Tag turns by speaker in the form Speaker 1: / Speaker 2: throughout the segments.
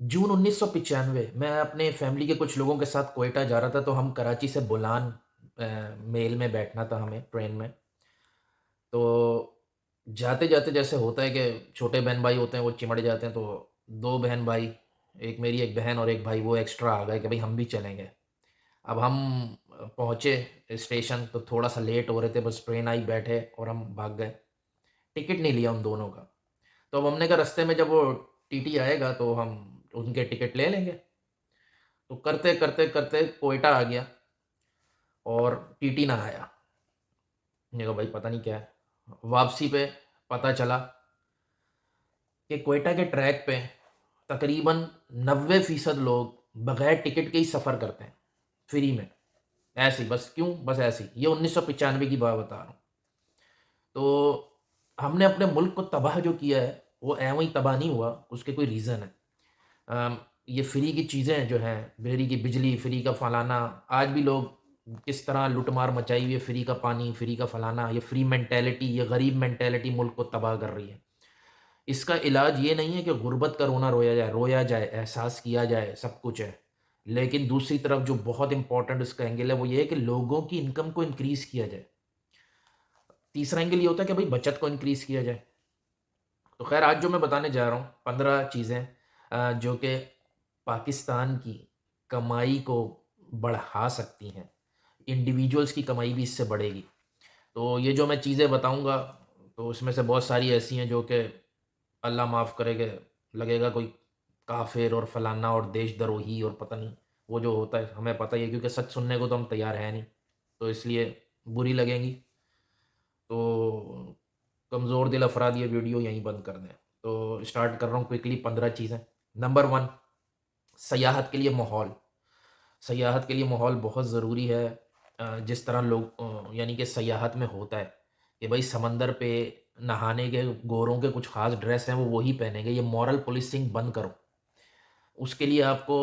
Speaker 1: जून 1995 मैं अपने फैमिली के कुछ लोगों के साथ क्वेटा जा रहा था, तो हम कराची से बुलान मेल में बैठना था हमें ट्रेन में। तो जाते-जाते जैसे होता है कि छोटे बहन-भाई होते हैं वो चिमड़ जाते हैं, तो 2 बहन-भाई, एक मेरी एक बहन और एक भाई वो एक्स्ट्रा आ गए कि भई हम भी चलेंगे। अब हम पहुँचे स्टेशन तो थोड़ा-सा लेट हो रहे थे, बस ट्रेन आई बैठे और हम भाग गए। टिकट नहीं लिया उन दोनों का। तो अब हमने कहा रास्ते में जब वो टीटी आएगा तो हम उनके टिकट ले लेंगे। तो करते-करते क्वेटा आ गया और टीटी ना आया। मैंने कहा भाई पता नहीं क्या है। वापसी पे पता चला कि क्वेटा के ट्रैक पे तकरीबन 90% लोग बगैर टिकट के ही सफ़र करते हैं, फ्री में। ऐसे ही बस क्यों? बस ऐसे ही। ये 1995 की बात बता रहा हूँ। तो हमने अपने मुल्क को तबाह जो किया है, वो ऐवें ही तबाह नहीं हुआ, उसके कोई रीज़न है। ये फ्री की चीज़ें जो हैं, फ्री की बिजली, फ्री का फलाना, आज भी लोग किस तरह लूट-मार मचाई हुई है, फ्री का पानी, फ्री का फलाना, ये फ्री मेंटालिटी, ये गरीब मेंटालिटी मुल्क को तबाह कर रही है। इसका इलाज ये नहीं है कि गुर्बत का रोया जाए, एहसास किया जाए, सब कुछ है। लेकिन दूसरी तरफ जो बहुत इम्पोर्टेंट इसका एंगल है, वो ये है कि लोगों की इनकम को इंक्रीज़ किया जाए। तीसरा एंगल ये होता है कि भई बचत को इंक्रीज़ किया जाए। तो ख़ैर आज जो मैं बताने जा रहा हूँ 15 चीज़ें जो कि पाकिस्तान की कमाई को बढ़ा सकती हैं। इंडिविजुअल्स की कमाई भी इससे बढ़ेगी। तो ये जो मैं चीज़ें बताऊँगा तो उसमें से बहुत सारी ऐसी हैं जो कि अल्लाह माफ़ करे कि लगेगा कोई काफ़िर और फलाना और देशद्रोही और पता नहीं वो जो होता है हमें पता ही है क्योंकि सच सुनने को तो हम तैयार हैं नहीं। तो इसलिए बुरी लगेंगी। तो कमज़ोर दिल अफ़राद ये वीडियो यहीं बंद कर दें। तो स्टार्ट कर रहा हूँ क्विकली 15 चीज़ें। नंबर 1 सयाहत के लिए माहौल। सयाहत के लिए माहौल बहुत ज़रूरी है। जिस तरह लोग यानी कि सयाहत में होता है कि भई समंदर पे नहाने के गोरों के कुछ ख़ास ड्रेस हैं वो वही पहनेंगे। ये मॉरल पुलिसिंग बंद करो। उसके लिए आपको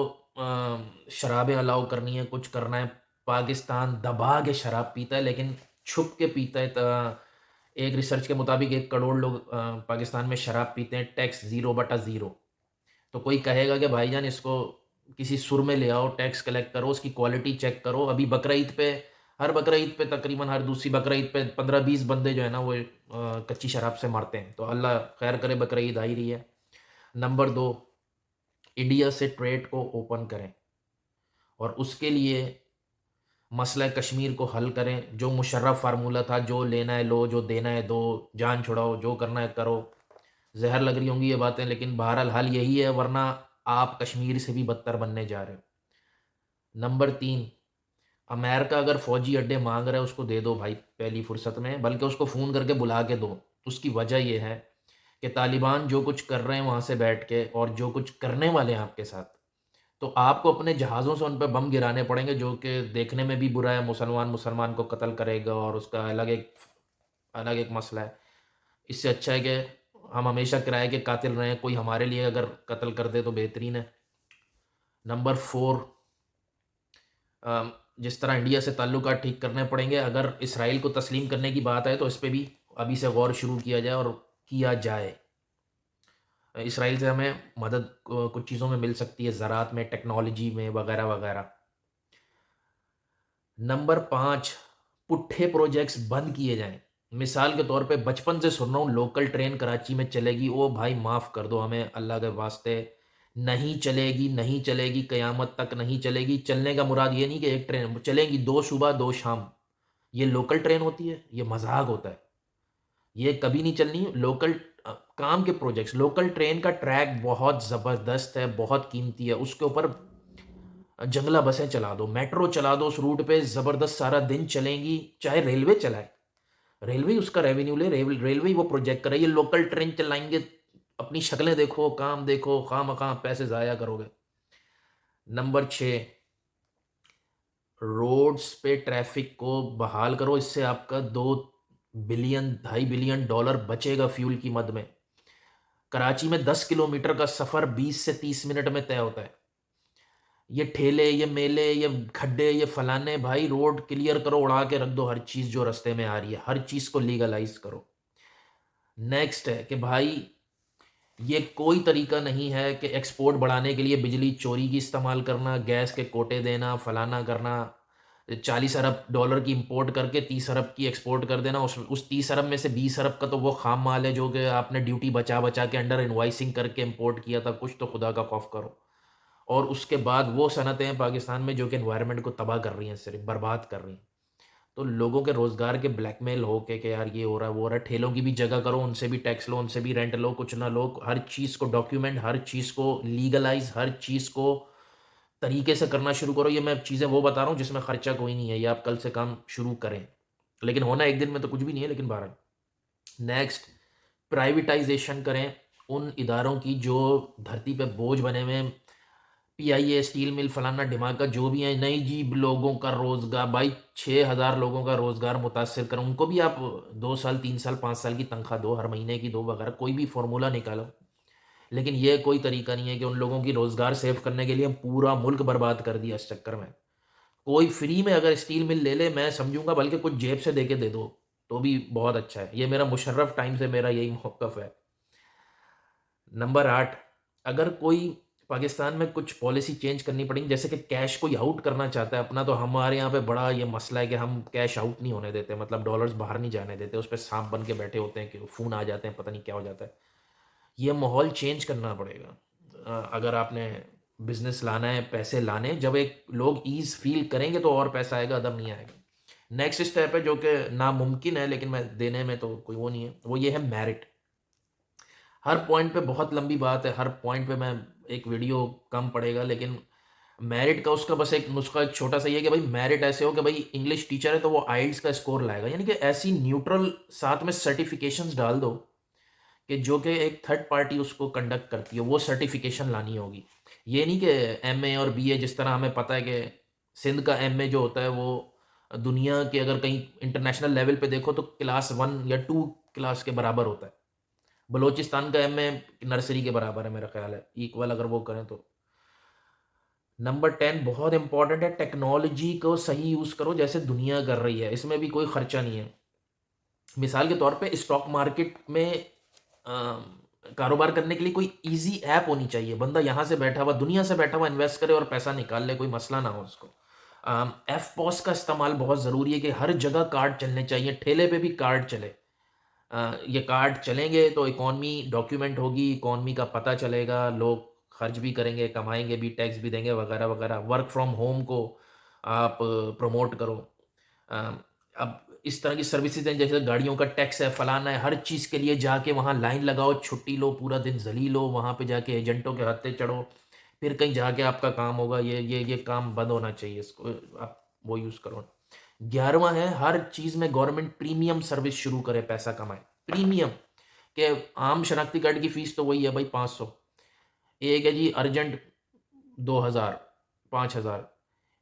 Speaker 1: शराबें अलाउ करनी है, कुछ करना है। पाकिस्तान दबा के शराब पीता है लेकिन छुप के पीता है। एक रिसर्च के मुताबिक 1 करोड़ लोग पाकिस्तान में शराब पीते हैं, टैक्स 0/0। तो कोई कहेगा कि भाईजान इसको किसी सुर में ले आओ, टैक्स कलेक्ट करो, उसकी क्वालिटी चेक करो। अभी बकरा-ईद पे हर बकरा-ईद पे तकरीबन हर दूसरी बकरा-ईद पे 15-20 बंदे जो है ना वो कच्ची शराब से मरते हैं। तो अल्लाह खैर करे बकरा-ईद आ ही रही है। नंबर 2 इंडिया से ट्रेड को ओपन करें और उसके लिए मसला कश्मीर को हल करें। जो मुशर्रफ फार्मूला था, जो लेना है लो, जो देना है दो, जान छुड़ाओ, जो करना है करो। ज़हर लग रही होंगी ये बातें लेकिन बहरहाल हल यही है वरना आप कश्मीर से भी बदतर बनने जा रहे हो। नंबर 3 अमेरिका अगर फ़ौजी अड्डे माँग रहा है उसको दे दो भाई पहली फ़ुर्सत में, बल्कि उसको फ़ोन करके बुला के दो। उसकी वजह ये है कि तालिबान जो कुछ कर रहे हैं वहाँ से बैठ के और जो कुछ करने वाले हैं आपके साथ, तो आपको अपने जहाज़ों से उन पे बम गिराने पड़ेंगे जो कि देखने में भी बुरा है, मुसलमान मुसलमान को कत्ल करेगा और उसका अलग एक मसला है। इससे अच्छा है कि हम हमेशा किराए के कातिल रहें, कोई हमारे लिए अगर कत्ल कर दे तो बेहतरीन है। नंबर 4 जिस तरह इंडिया से ताल्लुकात ठीक करने पड़ेंगे, अगर इसराइल को तस्लीम करने की बात आए तो इस पे भी अभी से गौर शुरू किया जाए और किया जाए। इसराइल से हमें मदद कुछ चीज़ों में मिल सकती है, ज़राअत में, टेक्नोलॉजी में वगैरह-वगैरह। नंबर 5 पुट्ठे प्रोजेक्ट्स बंद किए जाएँ। मिसाल के तौर पे बचपन से सुन रहा हूँ लोकल ट्रेन कराची में चलेगी, ओ भाई माफ़ कर दो हमें अल्लाह के वास्ते, नहीं चलेगी, नहीं चलेगी, कयामत तक नहीं चलेगी। चलने का मुराद ये नहीं कि एक ट्रेन चलेंगी 2 सुबह 2 शाम। ये लोकल ट्रेन होती है, ये मज़ाक होता है। ये कभी नहीं चलनी लोकल काम के प्रोजेक्ट्स लोकल ट्रेन का ट्रैक बहुत ज़बरदस्त है, बहुत कीमती है। उसके ऊपर जंगला बसें चला दो, मेट्रो चला दो उस रूट पे ज़बरदस्त सारा दिन चलेंगी, चाहे रेलवे चलाए। रेलवे ही उसका रेवेन्यू ले, रेलवे ही वो प्रोजेक्ट करे। ये लोकल ट्रेन चलाएँगे, अपनी शक्लें देखो, काम देखो, खामख़ा पैसे ज़ाया करोगे। नंबर 6 रोड्स पे ट्रैफ़िक को बहाल करो, इससे आपका 2 बिलियन, $2.5 बिलियन बचेगा फ्यूल की मद में। कराची में 10 किलोमीटर का सफ़र 20 से 30 मिनट में तय होता है। ये ठेले, ये मेले, ये खड्डे, ये फलाने भाई रोड क्लियर करो, उड़ा के रख दो हर चीज़ जो रास्ते में आ रही है, हर चीज़ को लीगलाइज़ करो। नेक्स्ट है कि भाई ये कोई तरीका नहीं है कि एक्सपोर्ट बढ़ाने के लिए बिजली चोरी की इस्तेमाल करना, गैस के कोटे देना, फलाना करना, 40 अरब डॉलर की इंपोर्ट करके 30 अरब की एक्सपोर्ट कर देना। उस 30 अरब में से 20 अरब का तो वो खाम माल है जो कि आपने ड्यूटी बचा-बचा के अंडर इनवॉइसिंग करके इंपोर्ट किया था। कुछ तो खुदा का खौफ करो। और उसके बाद वो सनतें हैं पाकिस्तान में जो कि एनवायरनमेंट को तबाह कर रही हैं, सिर्फ़ बर्बाद कर रही हैं। तो लोगों के रोज़गार के ब्लैकमेल हो के कि यार ये हो रहा है, वो हो रहा है, ठेलों की भी जगह करो, उनसे भी टैक्स लो, उनसे भी रेंट लो, कुछ ना लो, हर चीज़ को डॉक्यूमेंट, हर चीज़ को लीगलाइज़, हर चीज़ को तरीके से करना शुरू करो। ये मैं चीज़ें वो बता रहा हूँ जिसमें खर्चा कोई नहीं है, ये आप कल से काम शुरू करें। लेकिन होना एक दिन में तो कुछ भी नहीं है, लेकिन बहरहाल। नेक्स्ट, प्राइवेटाइज़ेशन करें उन इदारों की जो धरती पे बोझ बने हुए हैं। पीआईए, स्टील मिल, फलाना ढिमाका जो भी है, नहीं जी लोगों का रोज़गार भाई 6,000 लोगों का रोज़गार मुतासिर करें। उनको भी आप 2 साल, 3 साल, 5 साल की तनख्वाह दो, हर महीने की दो वगैरह, कोई भी फ़ॉर्मूला निकालो। लेकिन ये कोई तरीका नहीं है कि उन लोगों की रोज़गार सेव करने के लिए हम पूरा मुल्क बर्बाद कर दिया इस चक्कर में। कोई फ्री में अगर स्टील मिल ले ले मैं समझूँगा, बल्कि कुछ जेब से दे के दे दो, तो भी बहुत अच्छा है। ये मेरा मुशर्रफ टाइम से मेरा यही मौक़िफ़ है। नंबर 8, अगर कोई पाकिस्तान में कुछ पॉलिसी चेंज करनी पड़ेगी, जैसे कि कैश कोई आउट करना चाहता है अपना, तो हमारे यहाँ पे बड़ा ये मसला है कि हम कैश आउट नहीं होने देते, मतलब डॉलर्स बाहर नहीं जाने देते, उस पे साँप बन के बैठे होते हैं कि फ़ोन आ जाते हैं, पता नहीं क्या हो जाता है। ये माहौल चेंज करना पड़ेगा। अगर आपने बिज़नेस लाना है, पैसे लाने हैं, जब एक लोग ईज़ फ़ील करेंगे तो और पैसा आएगा, अदर नहीं आएगा। नेक्स्ट स्टेप है जो कि नामुमकिन है, लेकिन मैं देने में तो कोई वो नहीं है, वो ये है मेरिट। हर पॉइंट पे बहुत लंबी बात है, हर पॉइंट पे मैं एक वीडियो कम पड़ेगा, लेकिन मेरिट का उसका बस एक नुस्खा एक छोटा-सा ये है कि भाई मेरिट ऐसे हो कि भाई इंग्लिश टीचर है तो वो आइल्स का स्कोर लाएगा। यानी कि ऐसी न्यूट्रल साथ में सर्टिफ़िकेशंस डाल दो कि जो कि एक थर्ड पार्टी उसको कंडक्ट करती है, वो सर्टिफ़िकेशन लानी होगी। ये नहीं कि एमए और बीए जिस तरह हमें पता है कि सिंध का एमए जो होता है वो दुनिया के अगर कहीं इंटरनेशनल लेवल पे देखो तो क्लास 1 या 2 क्लास के बराबर होता है। बलोचिस्तान का एमए नर्सरी के बराबर है मेरा ख़्याल है, इक्वल अगर वो करें तो। नंबर 10 बहुत इम्पोर्टेंट है, टेक्नोलॉजी को सही यूज़ करो जैसे दुनिया कर रही है, इसमें भी कोई खर्चा नहीं है। मिसाल के तौर पे स्टॉक मार्केट में कारोबार करने के लिए कोई ईज़ी ऐप होनी चाहिए। बंदा यहाँ से बैठा हुआ, दुनिया से बैठा हुआ इन्वेस्ट करे और पैसा निकाल ले, कोई मसला ना हो उसको। एफपॉस का इस्तेमाल बहुत ज़रूरी है कि हर जगह कार्ड चलने चाहिए, ठेले पे भी कार्ड चले। ये कार्ड चलेंगे तो इकॉनमी डॉक्यूमेंट होगी, इकॉनमी का पता चलेगा, लोग खर्च भी करेंगे, कमाएँगे भी, टैक्स भी देंगे वगैरह-वगैरह। वर्क फ्रॉम होम को आप प्रमोट करो। अ, अब इस तरह की सर्विसेज़ हैं जैसे गाड़ियों का टैक्स है, फलाना है, हर चीज़ के लिए जाके वहाँ लाइन लगाओ, छुट्टी लो, पूरा दिन ज़लील हो, वहाँ पे जाके एजेंटों के हत्थे चढ़ो, फिर कहीं जाके आपका काम होगा, ये काम बंद होना चाहिए, इसको आप वो यूज़ करो। 11वां है हर चीज़ में गवर्नमेंट प्रीमियम सर्विस शुरू करे, पैसा कमाए। प्रीमियम के आम शनाख्ती कार्ड की फ़ीस तो वही है भाई 500। एक है जी अर्जेंट 2000, 5000।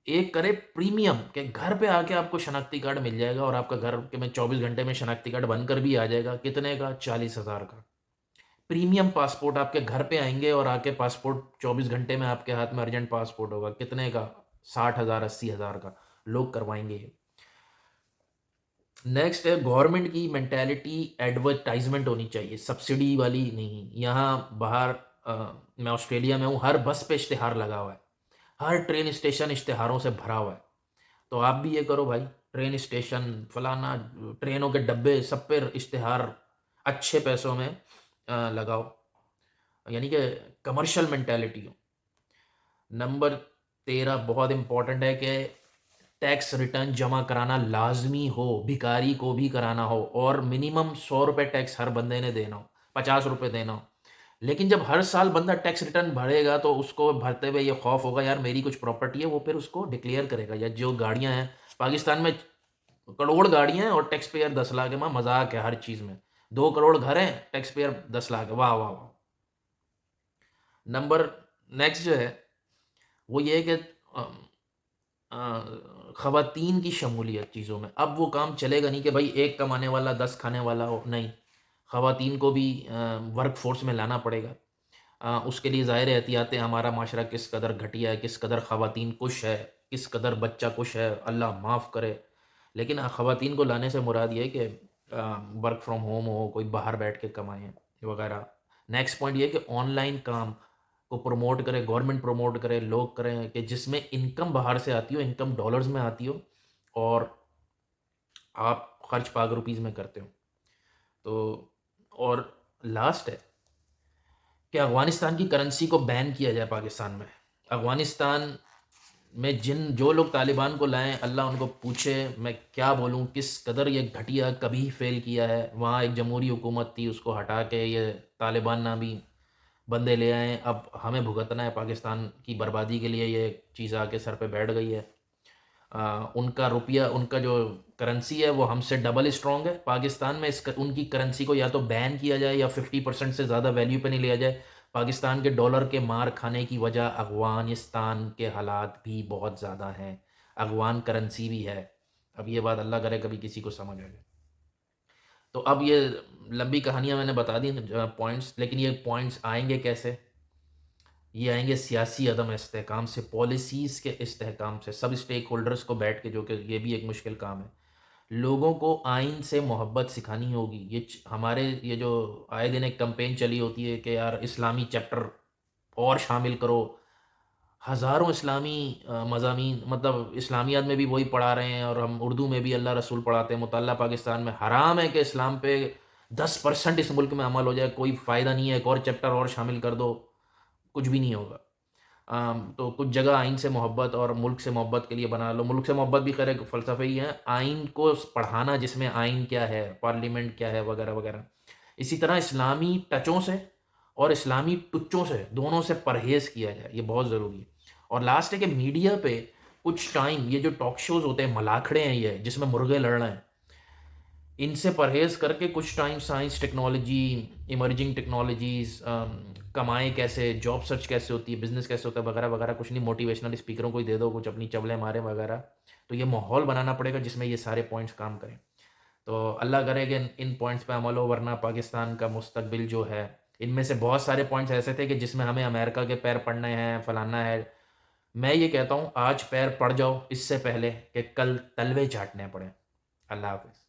Speaker 1: एक करे प्रीमियम कि घर पे आके आपको शनाख्ती कार्ड मिल जाएगा और आपका घर के में 24 घंटे में शनाख्ती कार्ड बनकर भी आ जाएगा। कितने का? 40,000 का। प्रीमियम पासपोर्ट आपके घर पे आएँगे और आके पासपोर्ट 24 घंटे में आपके हाथ में अर्जेंट पासपोर्ट होगा। कितने का? 60,000, 80,000 का। लोग करवाएँगे ये। नेक्स्ट है गवर्नमेंट की मेंटालिटी एडवर्टाइज़मेंट होनी चाहिए, सब्सिडी वाली नहीं। यहाँ बाहर मैं ऑस्ट्रेलिया में हूँ, हर बस पे इश्तिहार लगा हुआ है। हर ट्रेन स्टेशन इश्तिहारों से भरा हुआ है। तो आप भी ये करो भाई, ट्रेन स्टेशन, फलाना, ट्रेनों के डब्बे सब पे इश्तिहार अच्छे पैसों में लगाओ। यानी कि कमर्शियल मेंटालिटी हो। नंबर 13 बहुत इम्पोर्टेंट है कि टैक्स रिटर्न जमा कराना लाज़मी हो, भिखारी को भी कराना हो और मिनिमम ₹100 टैक्स हर बंदे ने देना हो, ₹50 देना हो। लेकिन जब हर साल बंदा टैक्स रिटर्न भरेगा तो उसको भरते हुए ये खौफ होगा यार मेरी कुछ प्रॉपर्टी है, वो फिर उसको डिक्लेयर करेगा। या जो गाड़ियाँ हैं, पाकिस्तान में करोड़ गाड़ियाँ हैं और टैक्स पेयर 10 लाख है, वहाँ मज़ाक है हर चीज़ में। 2 करोड़ घर हैं, टैक्स पेयर 10 लाख है, वाह, वाह, वाह! नंबर नेक्स्ट जो है, वो ये है कि ख़वातीन की शमूलियत चीज़ों में। अब वो काम चलेगा नहीं कि भाई एक कमाने वाला 10 खाने वाला हो, नहीं। ख़वातीन को भी वर्क फ़ोर्स में लाना पड़ेगा। उसके लिए ज़ाहिर है एहतियातें हमारा माशरा किस कदर घटिया है, किस कदर ख़वातीन कुश है, किस कदर बच्चा कुश है, अल्लाह माफ़ करे। लेकिन ख़वातीन को लाने से मुराद ये है कि वर्क फ्रॉम होम हो, कोई बाहर बैठ के कमाएँ वगैरह। नेक्स्ट पॉइंट ये है कि ऑनलाइन काम को प्रमोट करे, गवर्नमेंट प्रमोट करे, लोग करें कि जिसमें इनकम बाहर से आती हो, इनकम डॉलर्स में आती हो और आप खर्च पाक रुपीज़ में करते हो। तो और लास्ट है कि अफ़गानिस्तान की करेंसी को बैन किया जाए पाकिस्तान में। अफ़गानिस्तान में जिन जो लोग तालिबान को लाएँ, अल्लाह उनको पूछे, मैं क्या बोलूँ, किस कदर ये घटिया कभी फ़ेल किया है। वहाँ एक जमहूरी हुकूमत थी, उसको हटा के ये तालिबान नामी बंदे ले आए। अब हमें भुगतना है पाकिस्तान की बर्बादी के लिए, ये चीज़ आके सर पे बैठ गई है। उनका रुपया, उनका जो करेंसी है वो हमसे डबल स्ट्रॉन्ग है। पाकिस्तान में उनकी करेंसी को या तो बैन किया जाए या 50% से ज़्यादा वैल्यू पे नहीं लिया जाए। पाकिस्तान के डॉलर के मार खाने की वजह अफ़गानिस्तान के हालात भी बहुत ज़्यादा हैं। अफ़गान करेंसी भी है। अब ये बात अल्लाह करे कभी किसी को समझ आ जाए। तो अब ये लंबी कहानियाँ मैंने बता दी पॉइंट्स, लेकिन ये पॉइंट्स आएँगे कैसे? ये आएँगे सियासी अदम इस्तेहकाम से, पॉलिसीज़ के इस्तेहकाम से, सब स्टेक होल्डर्स को बैठ के, जो कि ये भी एक मुश्किल काम है। लोगों को आइन से मोहब्बत सिखानी होगी। हमारे ये जो आए दिन एक कैंपेन चली होती है कि यार इस्लामी चैप्टर और शामिल करो। हज़ारों इस्लामी मज़ामीन, मतलब इस्लामियात में भी वही पढ़ा रहे हैं और हम उर्दू में भी अल्लाह रसूल पढ़ाते हैं। मुतल्ला पाकिस्तान में हराम है कि इस्लाम पे 10% इस मुल्क में अमल हो जाए, कोई फ़ायदा नहीं है। एक और चैप्टर और शामिल कर दो, कुछ भी नहीं होगा। तो कुछ जगह आइन से मोहब्बत और मुल्क से मोहब्बत के लिए बना लो। मुल्क से मोहब्बत भी खैर एक फ़लसफ़ा ही है। आइन को पढ़ाना जिसमें आइन क्या है, पार्लियामेंट क्या है, वगैरह-वगैरह। इसी तरह इस्लामी टचों से और इस्लामी टुच्चों से, दोनों से परहेज़ किया जाए, ये बहुत ज़रूरी है। और लास्ट है कि मीडिया पे कुछ टाइम ये जो टॉक शोज़ होते हैं, मलाखड़े हैं ये, जिसमें मुर्गे लड़ रहे हैं, इनसे परहेज़ करके कुछ time science, technology, emerging technologies, कमाएँ कैसे, जॉब सर्च कैसे होती है, बिज़नेस कैसे होता है, वगैरह-वगैरह, कुछ नहीं, मोटिवेशनल स्पीकरों को ही दे दो, कुछ अपनी चवलें मारें वगैरह। तो ये माहौल बनाना पड़ेगा जिसमें ये सारे पॉइंट्स काम करें। तो अल्लाह करे कि इन पॉइंट्स पे अमल हो, वरना पाकिस्तान का मुस्तकबिल जो है, इनमें से बहुत सारे पॉइंट्स ऐसे थे कि जिसमें हमें अमेरिका के पैर पड़ने हैं, फलाना है। मैं ये कहता हूँ आज पैर पड़ जाओ इससे पहले कि कल तलवे चाटने पड़ें। अल्लाह हाफ़िज़।